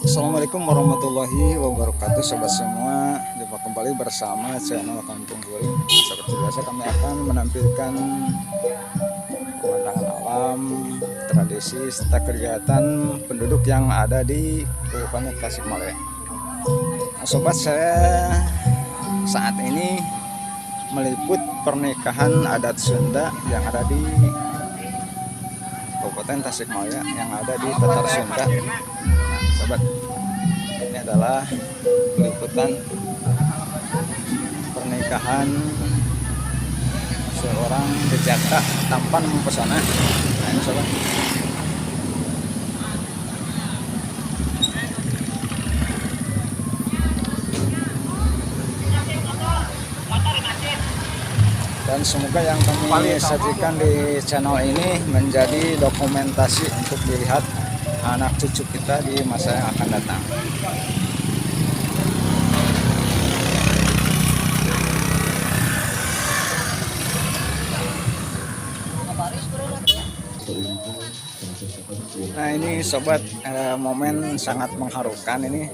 Assalamualaikum warahmatullahi wabarakatuh, sobat semua. Jumpa kembali bersama channel Kampung Guring. Seperti biasa kami akan menampilkan pemandangan alam, tradisi serta kegiatan penduduk yang ada di Kabupaten Tasikmalaya. Nah, sobat, saya saat ini meliput pernikahan adat Sunda yang ada di Kabupaten Tasikmalaya, yang ada di Tatar Sunda. Sobat, ini adalah liputan pernikahan seorang jejaka tampan mempesona. Nah, ini sobat. Dan semoga yang kami sajikan di channel ini menjadi dokumentasi untuk dilihat anak cucu kita di masa yang akan datang. Nah, ini sobat, momen sangat mengharukan ini.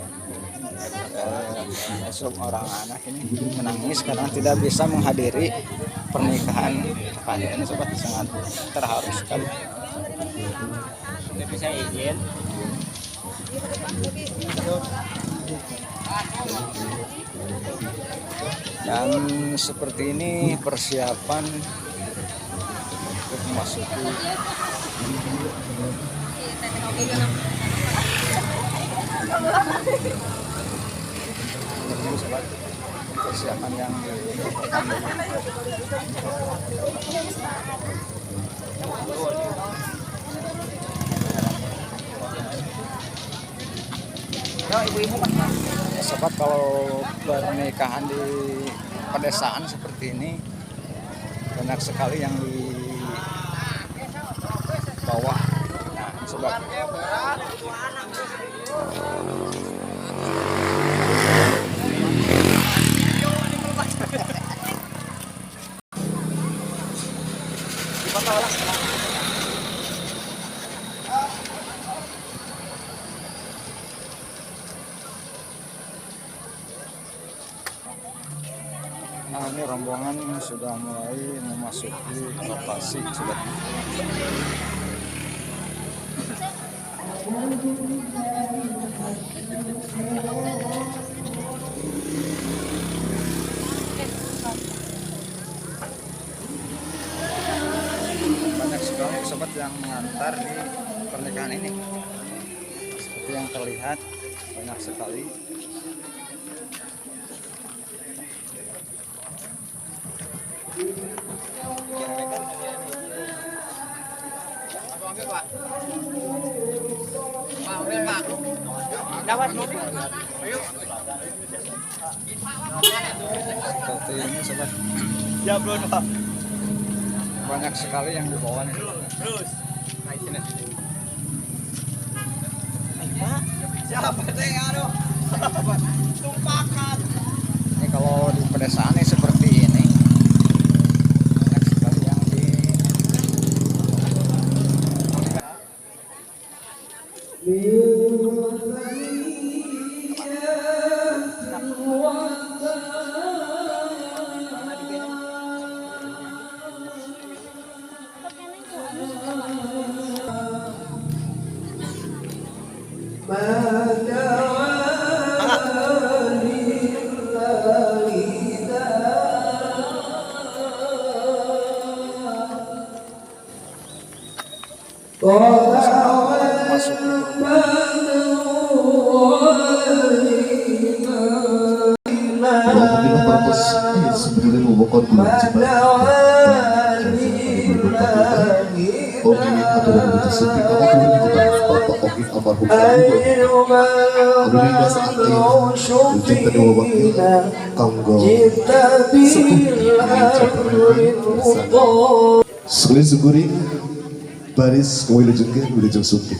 Seorang anak ini menangis karena tidak bisa menghadiri pernikahan kakaknya. Ini sobat, sangat terharu sekali. Bisa izin. Dan seperti ini persiapan untuk memasuki persiapan yang sobat, kalau pernikahan di pedesaan seperti ini banyak sekali yang dibawa. Nah, sobat, nah, ini rombongan sudah mulai memasuki lokasi, sobat. Banyak sekali sobat yang mengantar di pernikahan ini. Seperti yang terlihat, banyak sekali. Seperti ini sobat. Ya bro, Pak. Banyak sekali yang dibawa nih. Terus. Siapa teh aduh? Tumpakan. Ini kalau di pedesaan ini seperti ini. Banyak sekali yang di masuk ke Apabila purpose is sebenarnya membuat bulan cepat Oke, aturan itu sepi kalau kamu kita Bapak Oki almarhum Kemudian saat ini Ujian kedua wakil Kanggo Sekali syukuri Baris Wilujeng Suki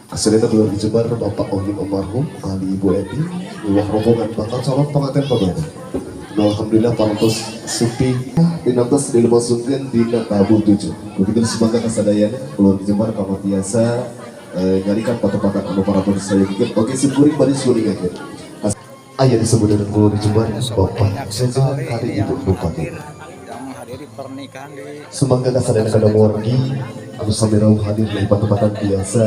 Keselita keluar di Jember Bapak Oki almarhum Ali Ibu Eti Wah rombongan bakal calon pengantin pegawai. Alhamdulillah parantos sepi dinantos dimasukin di tabu 7. Begitu sebagai kesadayan keluar Jember kama biasa nyarikan patah-patah anu para saya bikin oke simkuring baris kuning aja ayah disebut dengan guru di Jember bapak saja hari itu bupati yang menghadiri pernikahan di semoga kasadaran kadang wargi anu samirau hadir dari patah-patah biasa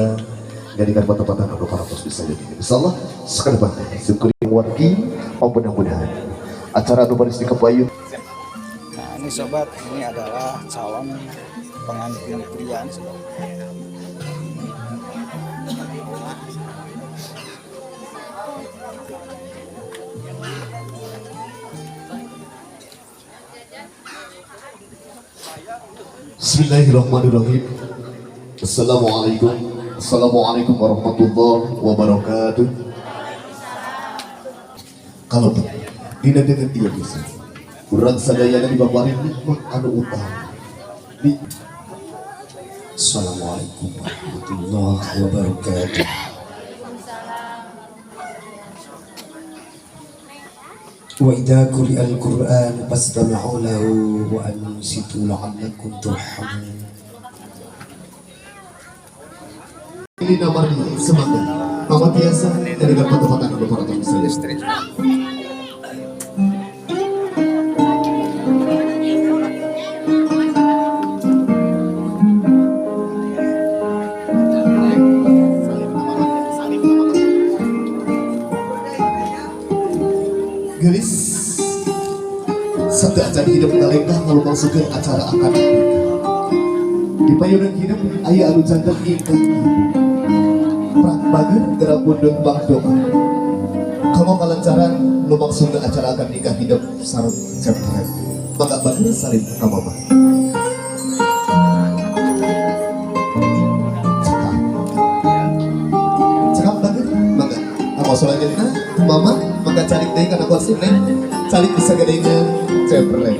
nyarikan patah-patah anu para bisa jadi insyaallah sekedepan simkuring wargi mudah-mudahan acara anu baris di Kepayun. Nah ini sobat, ini adalah calon pengantin pria nih, sobat. Bismillahirrahmanirrahim. Assalamualaikum warahmatullahi wabarakatuh. Kalau tidak dengan dia bisa kurang sadaya di babari nikmat anu utama di Assalamualaikum warahmatullahi wabarakatuh. Wa idza quri'al Qur'an fastami'u lahu wa ansitu la'allakum turhamun. ini namanya semangat nama biasa dari tempat-tempat anu para bisa Istri. gelis satu acara hidup ngalengkah kalau masuk ke acara akad di payunan hidup ayah anu jantan ingkang prak bager gerak pundut bang doa kamu kalancaran lu maksud ke acara akad nikah hidup sarung cempret maka bager saling kamu mah cekap bager maka kamu selanjutnya mama maka cari deh karena kuasin nih cari bisa gedenya cempret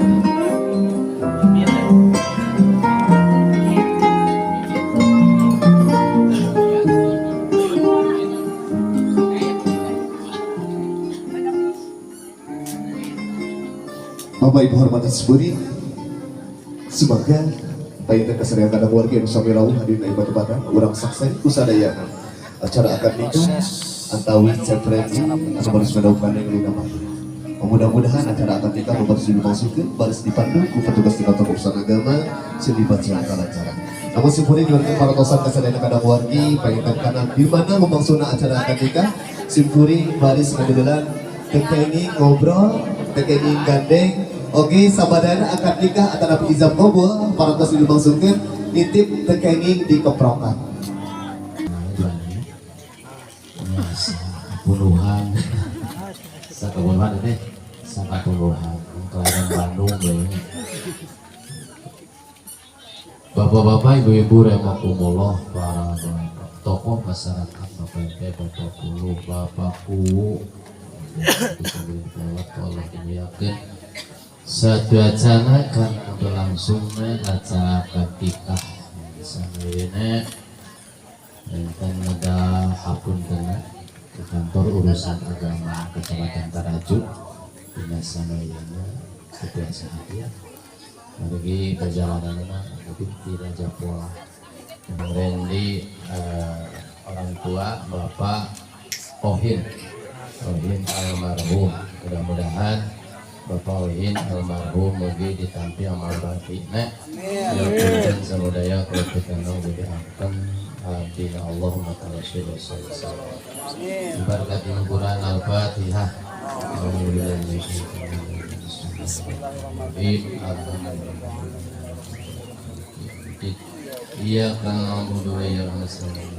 Bapak Ibu hormati sepuri, semoga baik keserian kadang warga yang sampai rawuh hadir dari batu-bata, orang saksen usadayana acara akad nikah antawi cepreti atau baris mendaukan yang lina mati. Mudah-mudahan acara akad nikah baris dimasukin, baris dipandu ku petugas di kantor urusan agama selibat jalan acara. Namun simpuri dilakukan para tosan keserian kadang warga baik kanan di mana memangsuna acara akad nikah simpuri baris mendelan tekeni ngobrol tekeni gandeng. Oke, sabadana akad nikah antara izam ngobrol para tos dimaksudkan nitip tekeni di keprokan. Puluhan puluhan ini sangat puluhan kelahiran Bandung banyak. Bapak-bapak, ibu-ibu rahimakumullah, para tokoh masyarakat, bapak-bapak, bapak puluh, bapakku Allah dimuliakan satu acara kan berlangsungnya acara akad nikah sampai ini dan ada hakun kena ke kantor urusan agama Kecamatan Tarajuk Dinas Sanayana kebiasa hadir lagi perjalanannya mungkin tidak Japola kemudian di orang tua Bapak Ohin almarhum, mudah-mudahan Bapak Ohin almarhum mungkin ditampi amal baktinya dan samudaya kalau kita nong jadi akan Bina Allahumma ta'ala syaidah Berkat Al-Quran Al-Fatihah Iya kan na'budu wa iyyaka nasta'in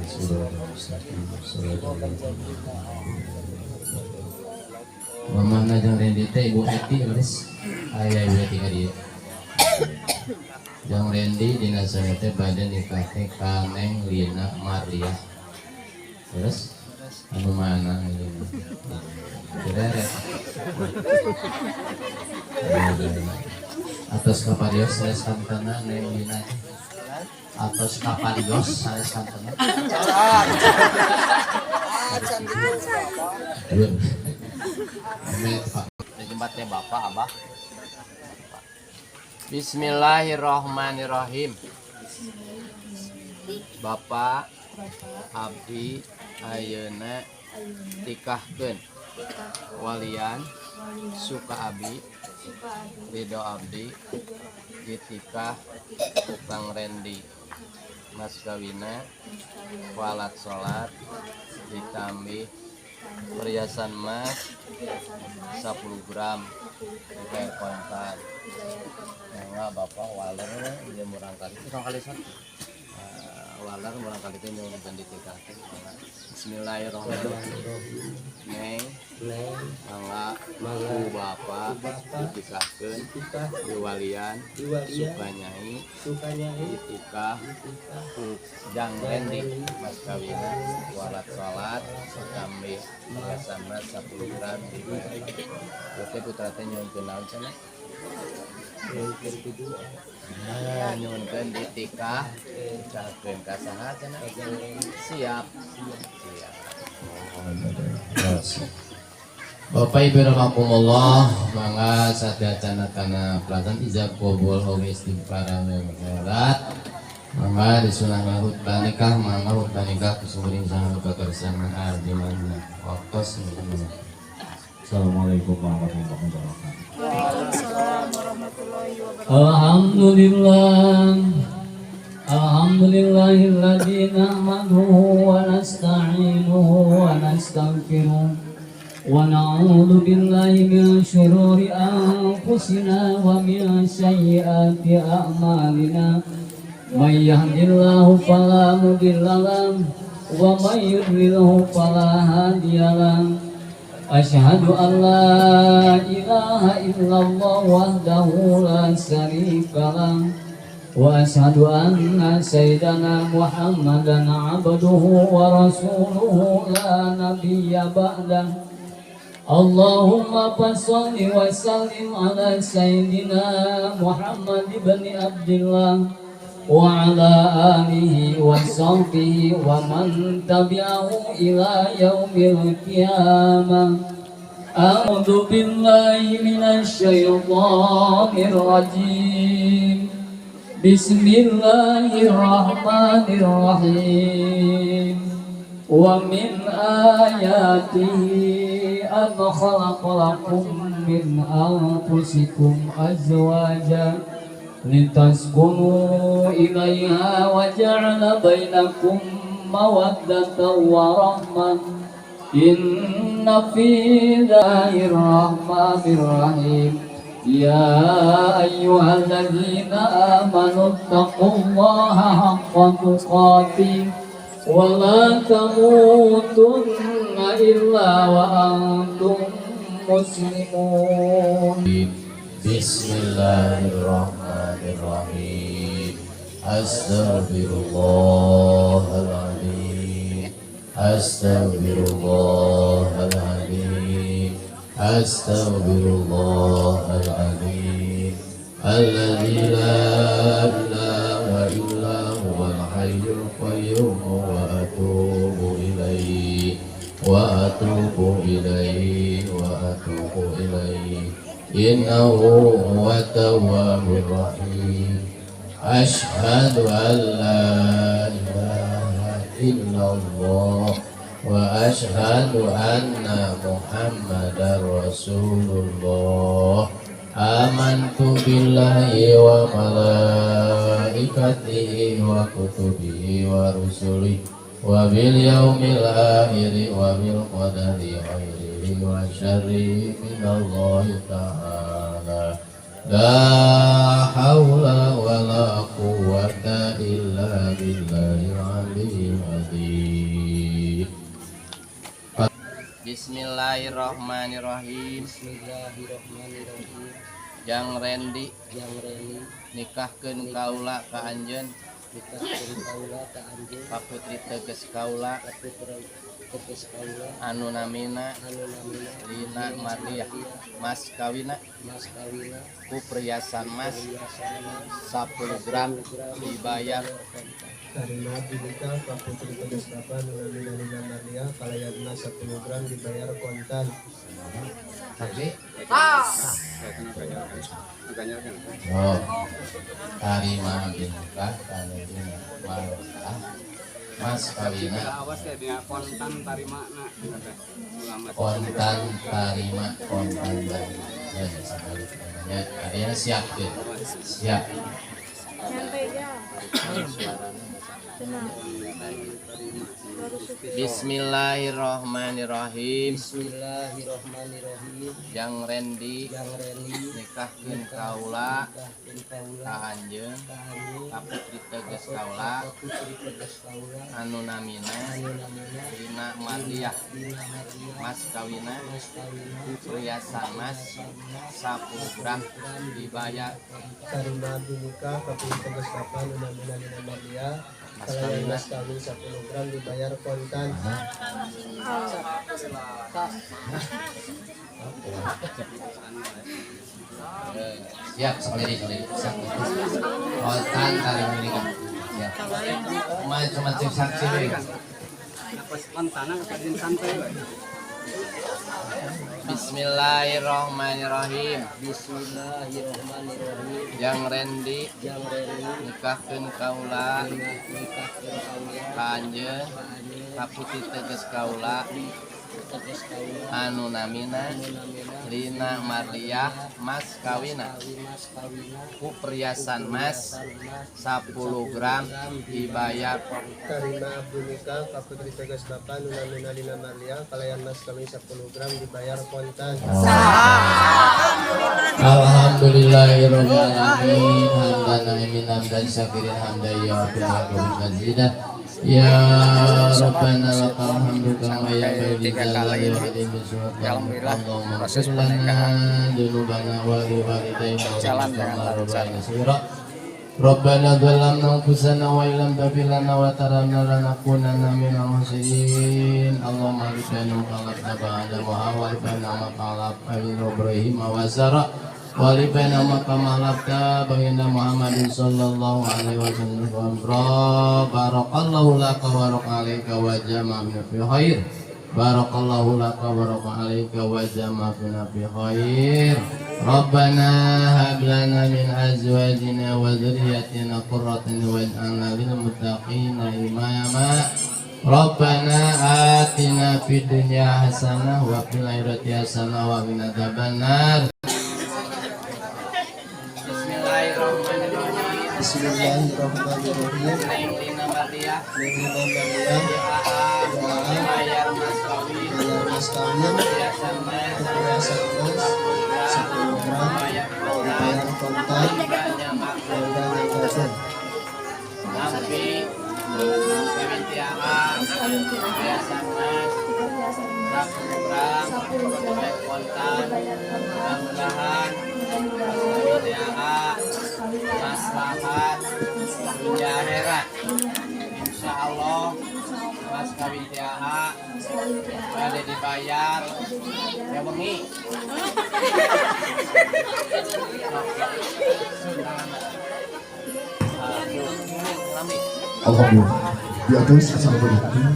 Mama najang rendi teh ibu Eti guys ayah ibu Eti kadi jang rendi dina sana teh badan nikah teh Kaneng Lina Maria terus anu mana ini kira-kira atas kaparios saya kantana Neng Lina atas kaparios saya kantana Tempatnya Bapak Abah. Bismillahirrahmanirrahim. Bapak abdi ayeuna tikahkeun walian suka abi ridho abdi ditikah tukang rendi mas kawina walat salat ditambih perhiasan emas 10 gram dibayar kontan. Enggak bapak waler dia murang kali itu kali satu. Waler murang kali itu yang ditikahkan. Bismillahirrahmanirrahim. Neng mangga ku bapak ditikahkan diwalian sukanyai ditikah jang rendi mas kawina walat salat ditambah perhiasan emas 10 gram dibayar. Oke putra teh nyuwun naon cenah? Nyuwunkeun ditikah ucapkeun ka saha cenah? Siap. Bapak Ibu rahimakumullah, mangga sadayana kana pelatan ijab qabul wa istighfar melat. Mangga disunahkan hutbah nikah, mangga hutbah nikah kusuring sangat kekersangan ardi mana. Waktos. Assalamualaikum warahmatullahi wabarakatuh. Alhamdulillah. Alhamdulillahilladzi nahmaduhu wa nasta'inuhu wa nastaghfiruh wa na'udzu billahi min syururi anfusina wa min sayyiati a'malina may yahdihillahu fala mudilla lahu wa may yudlilhu fala hadiya lahu. Asyhadu an la ilaha illallah wahdahu la syarika lahu wa asyhadu anna sayyidana Muhammadan abduhu wa rasuluhu la nabiyya ba'dah. Allahumma fasholli wa sallim ala sayyidina Muhammad ibn Abdillah wa ala alihi wa sahbihi wa man tabi'ahu ila yaumil qiyamah. A'udzu billahi minasy syaithanir rajim. Bismillahirrahmanirrahim. Wa min ayatihi an khalaqalakum min anfusikum azwajan litaskunu ilaiha wa ja'ala bainakum mawaddatan wa rahmah. Inna fi dzalika rahmanir rahim. Ya ayyuhalladzina amanu taqullaha haqqa tuqatih wa la tamutunna illa wa antum muslimun. Bismillahirrahmanirrahim. Astaghfirullahaladzim. Astaghfirullahaladzim. Astaghfirullahaladzim. Alladzi la ilaha illa huwal hayyul qayyum wa atubu ilaihi wa atubu ilaihi wa atubu ilaihi. Innahu huwa tawwabur rahim. Ashhadu an la ilaha illallah wa ashhadu anna Muhammadar Rasulullah. Amantu billahi wa malaikatihi wa kutubihi wa rusulihi wa bil yaumil akhir wa bil qadari khairihi wa syarrihi minallahi ta'ala. La haula wa la quwwata illa billahil aliyyil azim. Bismillahirrahmanirrahim. Jang rendi nikahkeun kaula ka anjeun ka putri teges kaula anu namina Lina Marliah mas kawina ku perhiasan mas 10 gram dibayar. Karena dinikah Pak Putri Tegas Bapak dengan Lina Marliah kalayana 10 gram dibayar kontan. Oh, tarima binikah tarima malah mas kawina awas ya dia kontan tarima na ulama kontan tarima kontan dan ya sekali namanya adanya siap deh siap Bismillahirrahmanirrahim. Bismillahirrahmanirrahim. Yang Rendi nikahkeun kaula ka anjeun ka putri teges kaula anu namina Rina Mardiah mas kawina perhiasan mas 10 gram dibayar Tarima binika kaping tegas kapan namina Lina Maria kalayan mas kawin 10 gram dibayar kontan. siap sendiri siap kontan tarik menikah siap macam-macam saksi pas kontanan kadin santai we. Bismillahirrahmanirrahim. Bismillahirrahmanirrahim. Yang Rendi Yang Reni nikahkeun kaula nikahkeun kaula ka anjeun ka putri teges kaula tegas kaula anu namina Lina Mardiah mas kawina mas kawina ku perhiasan mas 10 gram dibayar Tarima binika kaputri tegas kapan namina Lina Maria kalayan mas kawin 10 gram dibayar kontan. Alhamdulillahirabbil alamin hamdan naimin hamdan syakirin hamdan ya rabbil mazidah ya rabbana lakal hamdu kama yanbaghi li jalali wajhika Alhamdulillah, proses Allahumma pernikahan dzunubana wa li walidayna berjalan dengan lancar. Rabbana dzalamna anfusana wa illam taghfir lana wa tarhamna lanakunanna minal khasirin. Allahumma rifa'na maqalabna ba'da wa rifa'na maqalab Ibrahim wa Zara wa rifa'na maqamalabta ba'da Muhammadin sallallahu alaihi wasallam. Barakallahu laka wa barakalika wa jama'na fi khair. Barakallahu laka wa barakalika wa jama'na fi khair. Rabbana hab lana min azwajina wa dhurriyyatina qurratan waj'alna lil muttaqina imama. Rabbana atina fid dunya hasanah wa fil akhirati hasanah wa qina adzabannar. Bismillahirrahmanirrahim. Bismillahirrahmanirrahim. Lina Mardiah Lina Maria bayar mas kawin mas kawin perhiasan mas perhiasan mas 10 gram dibayar kontan banyak makna dan yang kasih. Nampi kawin tiara perhiasan mas 10 gram dibayar kontan mudah-mudahan kawin tiara maslahat dunia akhirat insya Allah mas kawin tiara ada dibayar ya bengi Alhamdulillah di atas kesempatan ini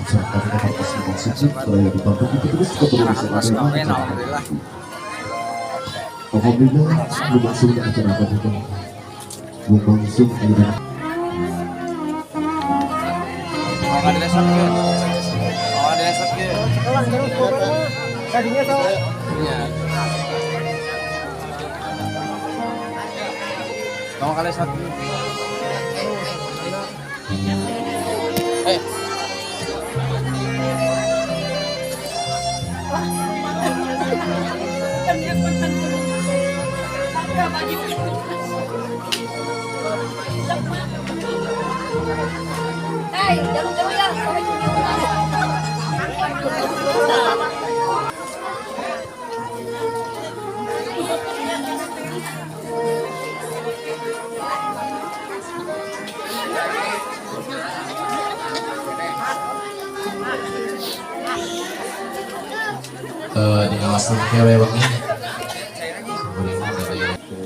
usahakan partisipasi sujud raya dibantu terus kepedulian Mas agama. kawin alhamdulillah. Alhamdulillah sebelum masuk ke acara kita belum langsung kita Mau ada lesotkeun. Mau ada lesotkeun. Iya. Mau kali satu. Jauh-jauh ya. di kawasan kewe wangi sebelum ada itu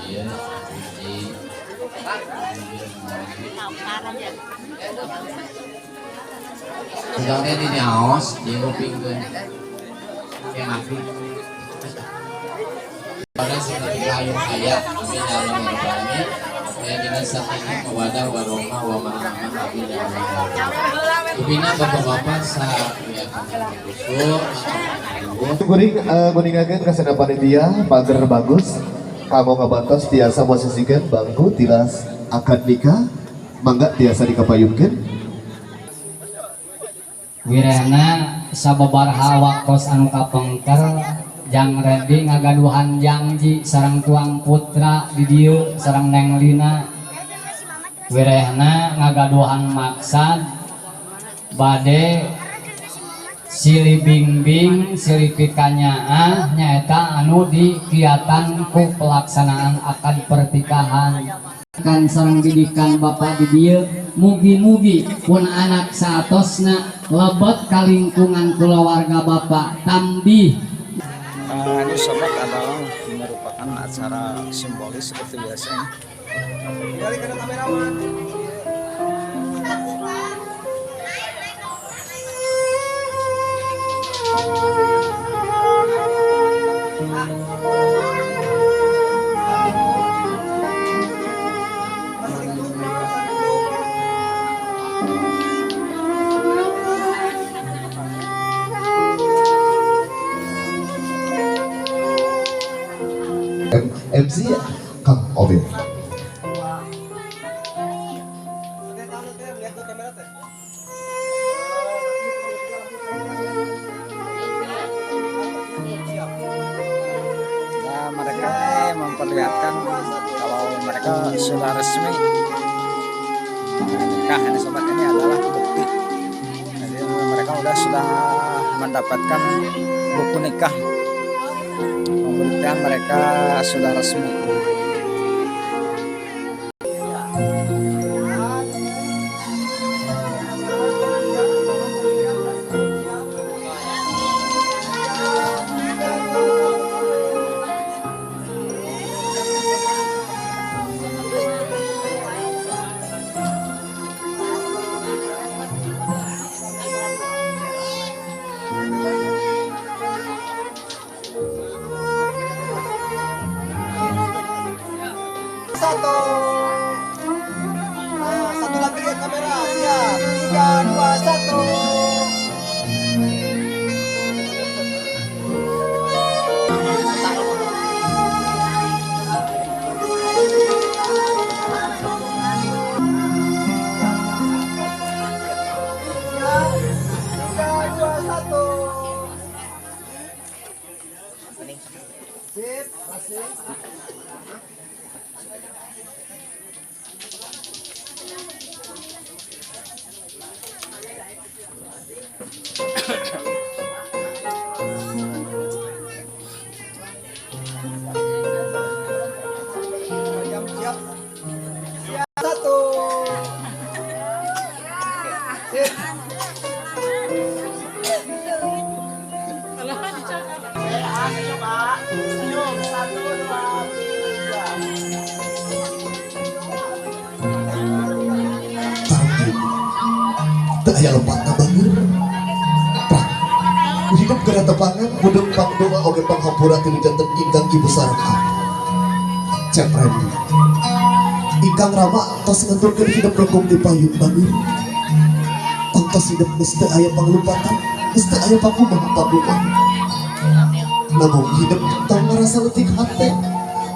iya di sedangnya di nyaos di ngupingkeun yang aku pada sekali kayu ayat di dalam berbagi ya dina sakinah mawadah warahmah wa ma'amah abina ibina bapak-bapak ya kusuk Guningakeun kasana panitia pager bagus kamu ngabantos tiasa posisikeun bangku tilas akad nikah mangga tiasa dikapayunkeun. Wirena sababaraha waktos anu kapengker Jang Redi ngagaduhan janji sareng tuang putra di dieu sareng Neng Lina. Wirehna ngagaduhan maksad bade silih bingbing silih pikanyaah nyaeta anu dikiatan ku pelaksanaan akad pertikahan kan sareng didikan bapak di dieu mugi-mugi pun anak saatosna lebet kalingkungan keluarga bapak tambih. Ini sobat adalah merupakan acara simbolis seperti biasanya. MC Kang Obin. Ya, mereka memperlihatkan kalau mereka sudah resmi nikah. Ini sobat, ini adalah bukti. Jadi mereka sudah mendapatkan buku nikah. Pembuktian mereka sudah resmi. Satu. Nah, satu lagi lihat kamera, siap. 1, 2, 3. Tak aya lempatna banget. Hidup gara tepangan, budek pang doa oge panghampura ti janten ingkang ibu saraka. Cep Randy. Ingkang Rama tos nganturkeun hidup rengkung di payung banget. Tos hidup geus teu aya panglupatan, geus teu aya pakumaha pakumaha. Namun hidup tong ngerasa letik hati,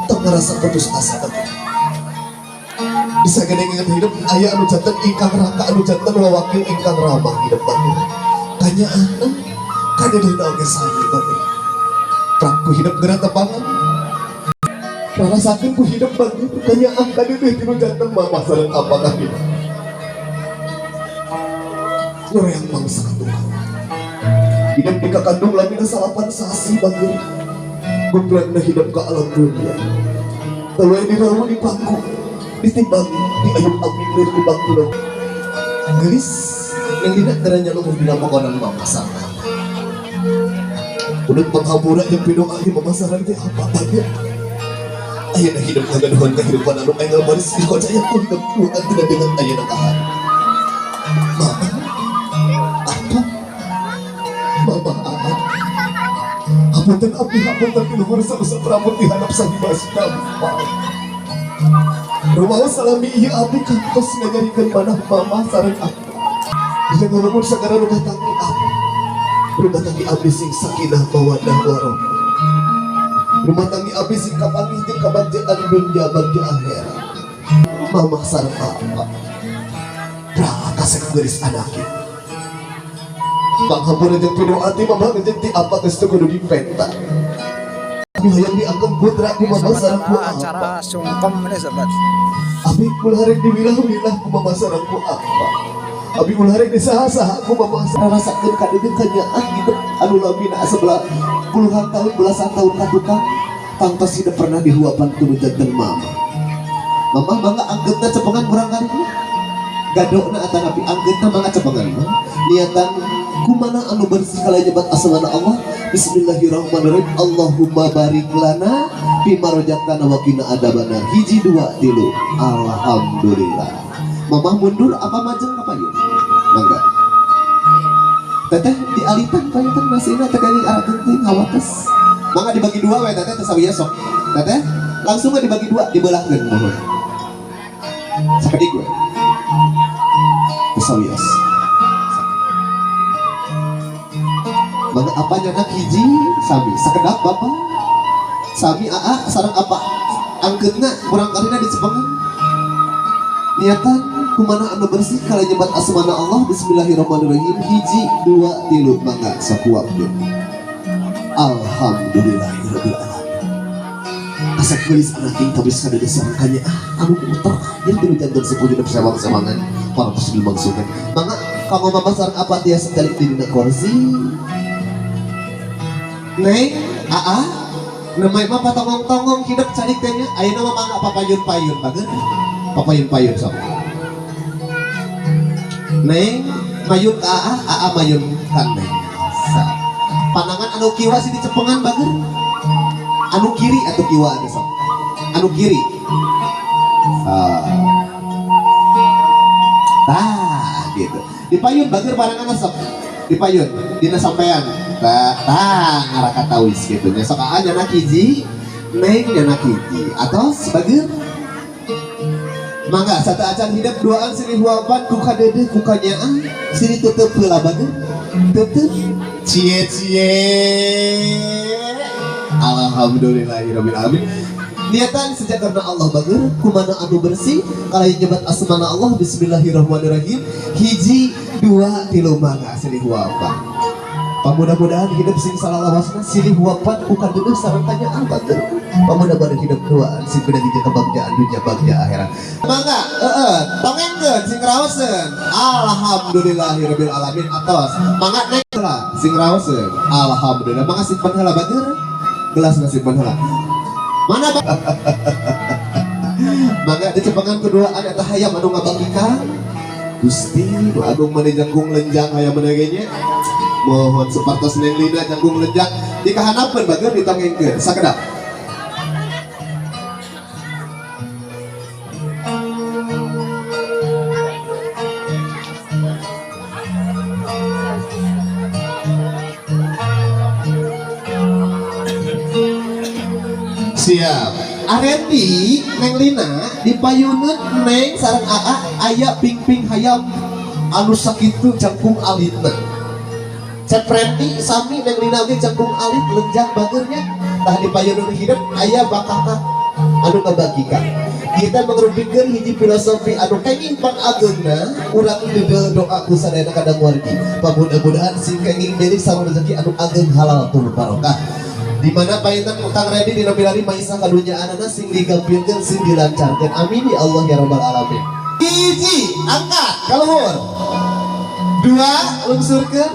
tong ngerasa putus asa banget. Bisa gede ingat hidup aya anu janten ingkang Raka, anu janten wawakil ingkang Rama hidup banget. Kanyaan kadedehna oge sami banget. Praku hidup geura tepangan. Rasakeun ku hidup banget kanyaan kadedeh tinu janten mah sareng apakah hidup. Yang mangsa Tuhan hidup di kakandung lamina salapan sasi banget. Guplanna hidup ke alam dunia kalau ini rawa di pangku ditimbang di ayub amir di bangku dong gelis yang tidak teranya lumur di nama konan mama sana udah penghamura yang pidoa di mama sana itu apa banyak ayana hidup ngagaduhan kehidupan anu engel baris di kocaya ku hidup Tuhan tidak dengan ayana kahan mama Mama Amat hapunten abdi hapunten di luhur salusa pramut di hadap sang Dimas Dampak Rumah salami iya abdi kantos ngajarikeun manah mama sareng aku. Bisa ngomong segala rumah tangga abdi. Rumah tangga abdi sing sakinah mawaddah warahmah. Rumah tangga abdi sing kapanggih jeung kabagjaan dunya bagja akhirat. Mama sareng apa? Berangkat kasih geris anaknya. Panghampura jeung pidu ati mama jeung ti apa geus teu kudu dipenta. Hayang diangkat putra di mama sareng ku apa? Acara sungkem ini sobat. Abi ularek diwilah-wilah ku mama sareng ku apa? Abi ularek disaha-saha ku mama sareng rasakeun kadeung kanyaan hidup anu lamina sebelah puluhan tahun belasan tahun katukang tangtos hidup pernah dihuapan ku janten mama. Mama mangga angkeutna cepengan kurang kali. Gadokna atanapi angkeutna mangga cepengan. Niatan kumana anu bersih kala nyebat asmana Allah. Bismillahirrahmanirrahim. Allahumma barik lana bima razaqtana wa qina adzabannar. Hiji dua tilu. Alhamdulillah. Mama mundur apa majeng apa yuk? Mangga. Teteh dialitan payanten masina teh kali arah genting hawates. Mangga dibagi dua we teteh teh sawiya sok. Teteh langsung dibagi dua dibelahkeun mohon. Sakedik we. Teh sawiya. Mangga apa nyana hiji sami sakedap bapak sami aa sareng apa angkeutna kurang kalina dicepengan niatan kumana anu bersih kala nyebat asmana Allah. Bismillahirrahmanirrahim. Hiji dua tilu mangga sakuapkeun. Alhamdulillahirabbil alamin. Asa geus anak king tabis kada disangkanya anu muter jadi tilu janten sepuh hidup sewang-sewangan para pesul mangsukan. Mangga kanggo mama sareng apa tiasa calik di dina kursi. Neng, namanya mah patongong-tongong hidup canik tehnya. Ayeuna mah mangga papayun-payun bageun. Papayun-payun sok. Neng, mayun ka mayun kan neng. Pandangan anu kiwa sih dicepengan bageun. Anu kiri atau kiwa ada sok. Anu kiri. Gitu. Dipayun bageun barangan sok. Dipayun dina sampean. Ngarah kata wis gitu nya sok aja nyana hiji neng nyana hiji atau sebagai mangga satu acan hidup duaan sini huapan ku kadede ku kanyaan sini tetep heula bageun tetep cie alhamdulillahirabbil alamin. Niatan sejak karena Allah bageun kumana anu bersih kala nyebat asmana Allah. Bismillahirrahmanirrahim. Hiji dua tilu mangga sini huapan. Mudah-mudahan hidup sing salalawasna silih huapan bukan duduk sareng tanyaan bageun. Mudah-mudahan hidup duaan sing kudu dijaka bagjaan dunya bagja akhirat. Mangga tongengkeun sing raoseun. Alhamdulillahirabbil alamin atos. Mangga nek heula sing raoseun. Alhamdulillah. Mangga simpen heula bageun. Gelasna simpen heula. Mana mangga dicepengan keduaan eta hayam anu ngabangkika. Gusti nu agung mani jangkung lenjang hayam menegenya. Mohon separtos neng lina janggung lenjang dikahanapeun bageun ditongengkeun sakedap. Siap. Arendi neng lina dipayuneun neng sareng aa aya ping-ping hayam anu sakitu jangkung alitna. Cepreti sami neng lina ge jangkung alit lenjang bageurnya tah dipayuneun hidup aya bakaka anu ngabagikeun. Kita mengrupikeun hiji filosofi anu kenging pan ageungna urang deudeu doa ku sadayana kadang wargi. Pamudah-mudahan sing kenging deui sareng rezeki anu ageung halal tur barokah. Di mana painten utang ready di nabilari maisa kadunya anana sing digampilkeun sing dilancarkeun. Amin ya Allah ya rabbal alamin. Hiji angkat kaluhur. Dua lungsurkeun.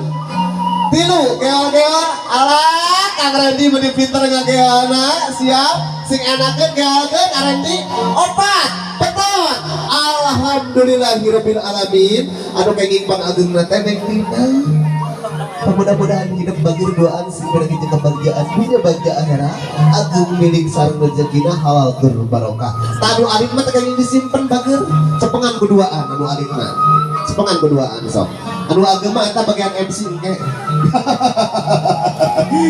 Tilu geol-geol alah Kang Randy meni pinter ngageolna siap sing enakeun geolkeun Randy. Opat beton. Alhamdulillahirabbil alamin. Anu kenging pan ageungna teh neng lina. Mudah-mudahan hidup bagir doaan sing bagi kebahagiaan dunia bagja akhirat agung milik sareng rezekina halal keur barokah. Tanu alit mah teh disimpen bagir cepengan keduaan anu alit mah. Cepengan keduaan sok. Anu agama eta bagian MC engke.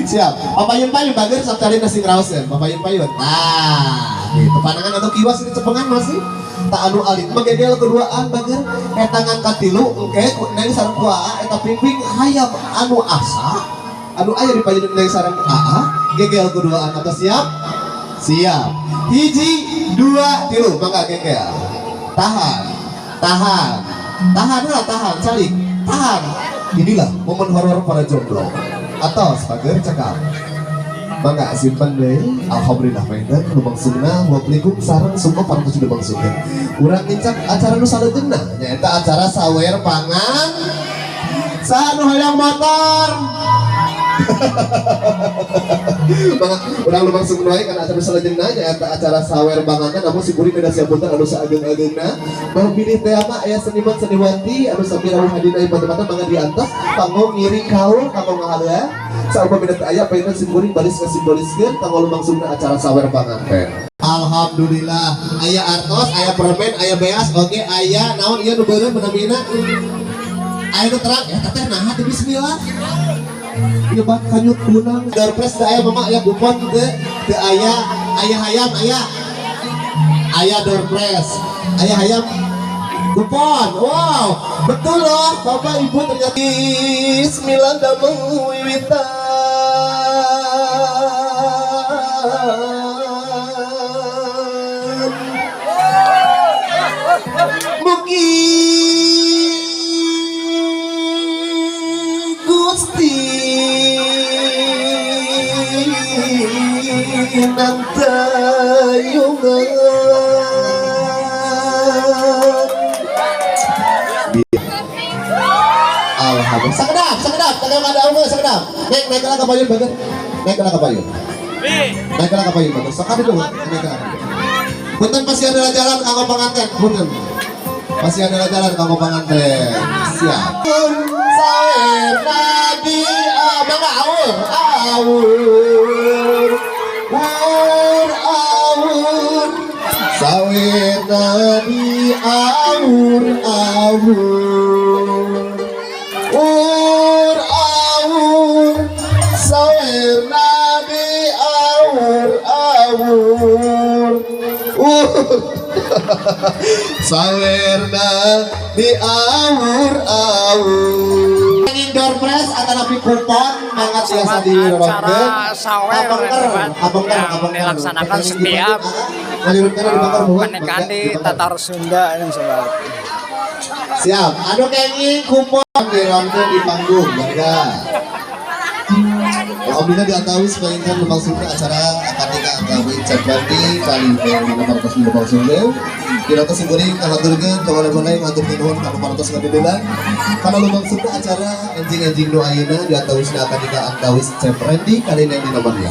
Siap. Papayun-payun bagir sok cari nasi raoseun. Papayun-payun. Nah, gitu pandangan anu kiwas ini cepengan masih tak anu alit magegel keduaan bager eta ngangkat tilu engke neng sareng ku aa eta pingping hayam anu asa anu aya di pajeun neng sareng aa gegel keduaan atau siap siap hiji dua tilu mangga gegel tahan saling tahan. Inilah momen horor para jomblo atau sebagai cekal mangga simpan deh. Alhamdulillah mainan lubang sungna waplikum sarang sumpah para tujuh lubang sungna urang ngincak acara nu saleujeunna nyaeta acara sawer pangan saha nu hoyong motor. Urang lubang sungna kan acara saleujeunna nyaeta acara sawer pangan namun si kuring beda siapunten anu saageng-agengna mau pilih teh mah aya seniman seniwati anu sambil rawuh hadina ieu mata mangga diantos kanggo ngiri kaul kanggo ngahalia saumpama beda teh aya paetan si kuring baris ngasimboliskeun kanggo lubang sungna acara sawer pangan teh. Alhamdulillah aya artos aya permen aya beas oge aya naon ieu nu beureum menamina aya nu terang ya teh naha teh bismillah. Ieu bak kanyut kunang doorpress teh aya mama aya kupon teu aya hayam aya doorpress aya hayam kupon. Wow betul loh bapak ibu ternyata bismillah damang wiwitan mugi Gusti nantayungan. Alhamdulillah sakedap tagaw kada umur sakedap naik kana ka payun bager naik kana ka payun sok adu dulu naik kana punten masih ada jalan kanggo panganten punten masih ada jalan kanggo panganten siap sawer nadi mangga awur sawer nadi awur sawer nadi awur sawerna di awur angin doorpress atau kupon mangga biasa dirorongkeun apangker dilaksanakan setiap menikah di Tatar Sunda yang sobat. Siap anu kenging kupon dirongkeun di panggung mangga. Alhamdulillah diatawi sebagian lubang sungguh acara akadika atawi cakbandi kali ini nomor 9 lubang sungguh kita singguring kahaturkeun kawan-kawan ngatur nuhun ka parantos ngadedelan kana lubang sungguh acara enjing-enjing nu ayeuna diatawi akadika atawi cakbandi kali ini nomor 2